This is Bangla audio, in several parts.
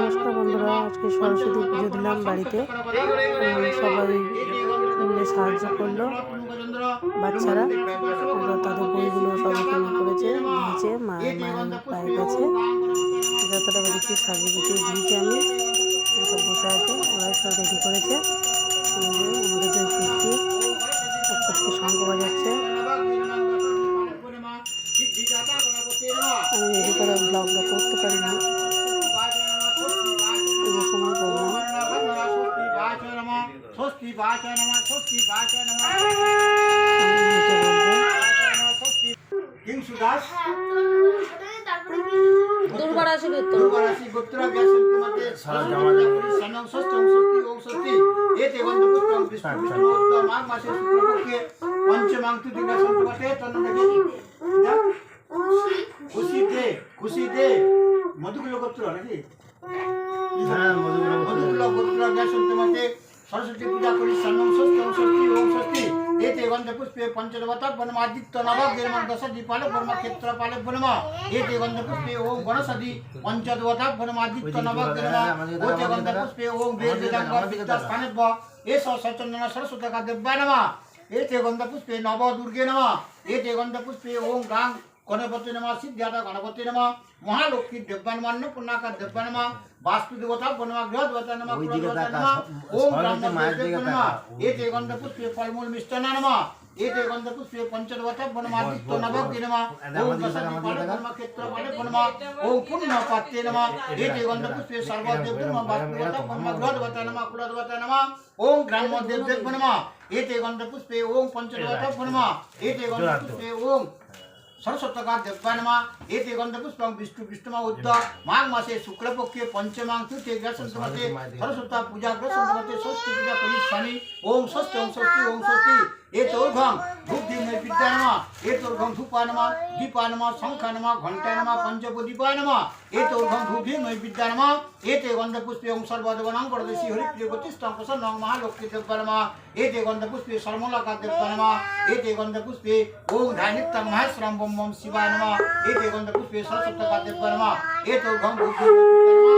নমস্কার বন্ধুরা, আজকে সরস্বতী পুজো দিলাম বাড়িতে। সবাই মিলে সাহায্য করলো, বাচ্চারা ওরা তাদের বইগুলো সবাই কেনা করেছে, দিয়েছে মায়ের পায়ের কাছে। যতটা বাড়িতে সাজিয়ে গুছিয়ে দিয়েছি আমি, সব বসে আছে, ওরাই সব রেডি করেছে। আমাদের দুই পিঠি একসাথে শঙ্খ বাজাচ্ছে। আমি রেডি করে ব্লগটা করতে পারিনি, এই সময় করলাম। দুর্গারাশি গোত্র খুশি দে মধুগুলো গোত্র নাকি? হ্যাঁ, মধুগুলো গোত্র তোমাকে সরস্বতী পূজা করি সন্নম ষষ্ঠী ষষ্ঠী ওম ষষ্ঠী এতে গন্ধ পুষ্পে পঞ্চদেবতা বনম আদিত্য নবক নির্মাণ দশদি পালক বনম ক্ষেত্র পালক বনম এতে গন্ধ পুষ্পে ওম গণসদি পঞ্চদেবতা বনম আদিত্য নবক নির্মাণ ওতে গন্ধ পুষ্পে ওম বেদ বেদাঙ্গ বিদ্যা স্থানেব এস সচন্দন সরস্বতী কা দেব্যায় নমঃ এতে গন্ধ পুষ্পে নব দুর্গে নমঃ এতে গন্ধ পুষ্পে ওম গাং গণপতি নমঃ সিদ্ধার্থ গণপতি নমঃ মহালক্ষ্মী দেব্যান পূর্ণাকার দেব্যান নমঃ वास्तु देवता बनवा गृह देवता नमः कुल देवता नमः ओम ब्रह्म देवता नमः एते गंध पुष्पे फलमूल मिष्टान्न नमः एते गंध पुष्पे पंचदेवता बनमादित्य नमः नमः ओम दशदि पालक नमः क्षेत्र पालक नमः ओम पुण्य पात्रे नमः एते गंध पुष्पे सर्व देवता नमः वास्तु देवता बनवा गृह देवता नमः कुल देवता नमः ओम ग्राम देवता नमः एते गंध पुष्पे ओम पंचदेवता नमः एते गंध पुष्पे ओम सरस्वती का देव्या नमः एते गंध पुष्पं विष्णु विष्णुमा उद्ध माघ मासे शुक्लपक्षे पंचमां तृतीय ग्रसंतमते सरस्वती पूजा ग्रसंतमते षष्ठी पूजा करिष्यामि ओम षष्ठी ओम षष्ठी ओम षष्ठी एतोर्घं धूपदीप नैवेद्याय नमः एतोर्घं धूपाय नमः दीपाय नमः शंखाय नमः घंटाय नमः पंचप्रदीपाय नमः एतोर्घं धूपदीप नैवेद्याय नमः एते गंध पुष्पे ओम सर्वदेवानां गणदेशी हरिप्रिय गतिष्ठं प्रसन्नं महालक्ष्मी देव्या नमः एते गंध पुष्पे सर्वमूलका देव्या नमः एते गंध पुष्पे ओम ध्यानित्यं महेश्वरं बम शिवाय नमः एते गंध पुष्पे सरस्वती का देव्या नमः एतोर्घं धूपदीप नमः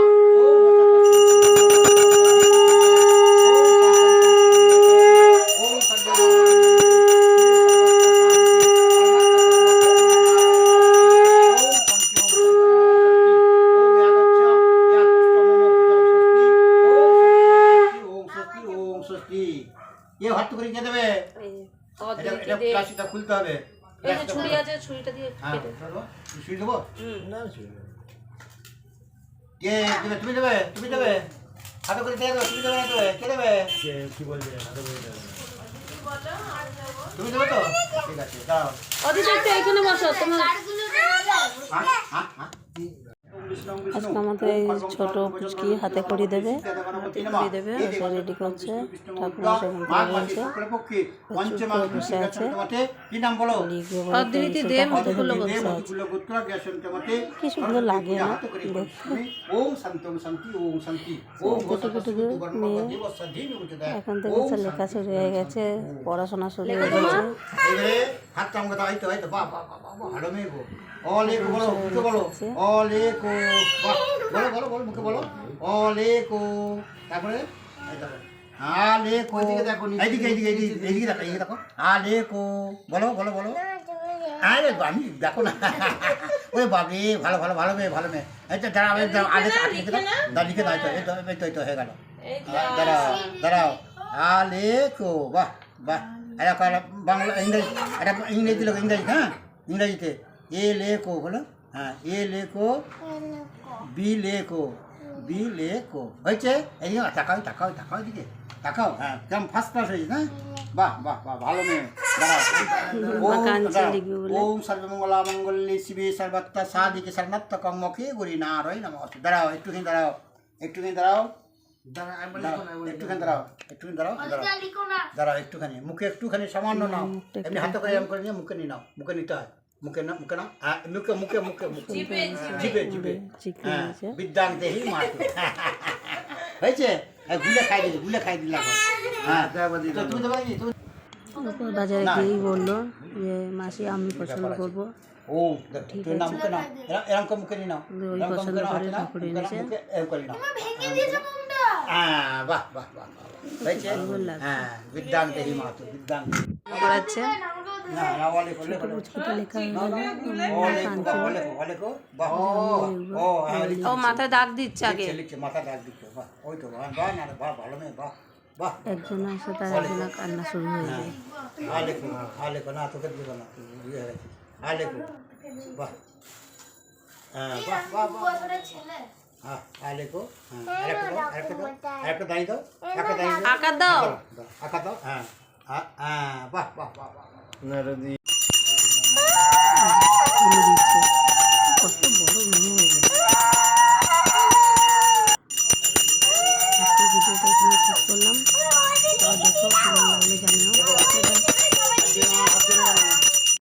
ये हाथ করে কে দেবে? এটা প্লাস্টিকটা খুলতে হবে। এই যে ছুরি আছে, ছুরিটা দিয়ে কেটে দাও। ছুরি দেবো? না ছুরি। কে দেবে? তুমি দেবে? তুমি দেবে? হাতে করে দিয়ে দাও। তুমি দেবে না দেবে? কে দেবে? কে কি বলবে? হাতে করে দেবে। তুমি দেবে তো? ঠিক আছে, দাও। অদিতি একটু এখানে বসো, তোমার আজকে আমাদের এই ছোট পুচকি হাতে খড়ি দেবে, ওসে রেডি করছে। ঠাকুর বসে বসে আছে, অদ্রিতি দেব মধুগুলো বসে আছে। কি সুন্দর লাগে না দেখতে। মেয়ে এখন থেকে লেখা শুরু হয়ে গেছে, পড়াশোনা শুরু হয়ে গেছে। অলেকো বলো, মুখে বলো, অলেকো, বলো বলো বলো, মুখে বলো, অলেকো, তারপরে আলেকো, এইদিকে এইদিকে এইদিকে এইদিকে দেখো, এইদিকে দেখো, আলেকো, বলো বলো বলো, আরে আমি দেখো না, ওরে বাবরে, ভালো ভালো ভালো মেয়ে, ভালো মেয়ে, এইটা দাঁড়াও, আলেকো লিখে দাও, লিখে দাও, এই তো হয়ে গেল, দাঁড়াও দাঁড়াও, আলেকো, বাহ বাহ, এটা বাংলা ইংরেজি, এটা ইংরেজি লোক, ইংরেজি, হ্যাঁ ইংরেজিতে এ লেখো বলো, হ্যাঁ এ লেখো, বি লেখো, বি লেখো, হয়েছে? এইদিকে তাকাও তাকাও তাকাও, দিকে তাকাও, হ্যাঁ কেমন ফার্স্ট ক্লাস হয়েছে না? বাহ বাহ বাহ, ভালো মেয়ে। ওম সর্বমঙ্গলা মঙ্গলে শিবে সর্বত্র সাধিকে সর্বত্র কর্মকে গরি নারায়ণ নমঃ। দাঁড়াও একটুখানি, দাঁড়াও একটুখানি, দাঁড়াও একটুখানি, দাঁড়াও একটুখানি, দাঁড়াও দাঁড়াও একটুখানি, মুখে একটুখানি সামান্য নাও, এমনি হাতে করে এরকম করে নিয়ে মুখে নিয়ে নাও, মুখে নিতে হয়, মুখে না, মুখে না, মুখে মুখে মুখে মুখে জিভে জিভে, হ্যাঁ বিদ্যান্তে হি মাতু, হয়েছে? গুলে খাই দিলে, গুলে খাই দিলে, হ্যাঁ তুমি তো বাজারে গিয়েই বললো যে মাসি আমি পছন্দ করবো, ও তুই নাম মুখে নাও এরকম করে মুখে নিয়ে নাও ওই এরকম পছন্দ করে নাও, করে হাতে নাও, ঠাকুর মুখে নাও, এনেছে। মুখে এরকম করে নাও বাহ বাহ বাহ বাহ হয়েছে সুন্দর লাগছে। হ্যাঁ বিদ্যাঙ্গে হি মাতু বিদ্যাঙ্গে করাচ্ছে না না ওয়ালে কোলে কোলে পুচকুটা লেখা হয়ে গেল ওলে কাঁদছিল। ওলে কো বাহ ও ও মাথায় দাগ দিচ্ছে আগে লিখছে মাথা দাগ দিচ্ছে বাহ ওই তো বাহ বাহ না রে, বাহ ভালো মেয়ে বাহ বাহ একজনের সাথে আর একজনের কান্না শুরু হয়ে যায় আলেকো না তোকে দিব না তুই ইয়ে হয়ে গেছিস আলেকো বাহ হ্যাঁ বাহ বাহ বাহ হ্যাঁ আলেকো হ্যাঁ আরেকটা দাঁড়িয়ে দাও একটা দাঁড়িয়ে দাও আকার দাও আঁকা দাও হ্যাঁ হ্যাঁ বাহ বাহ বাহ বাহ নারদি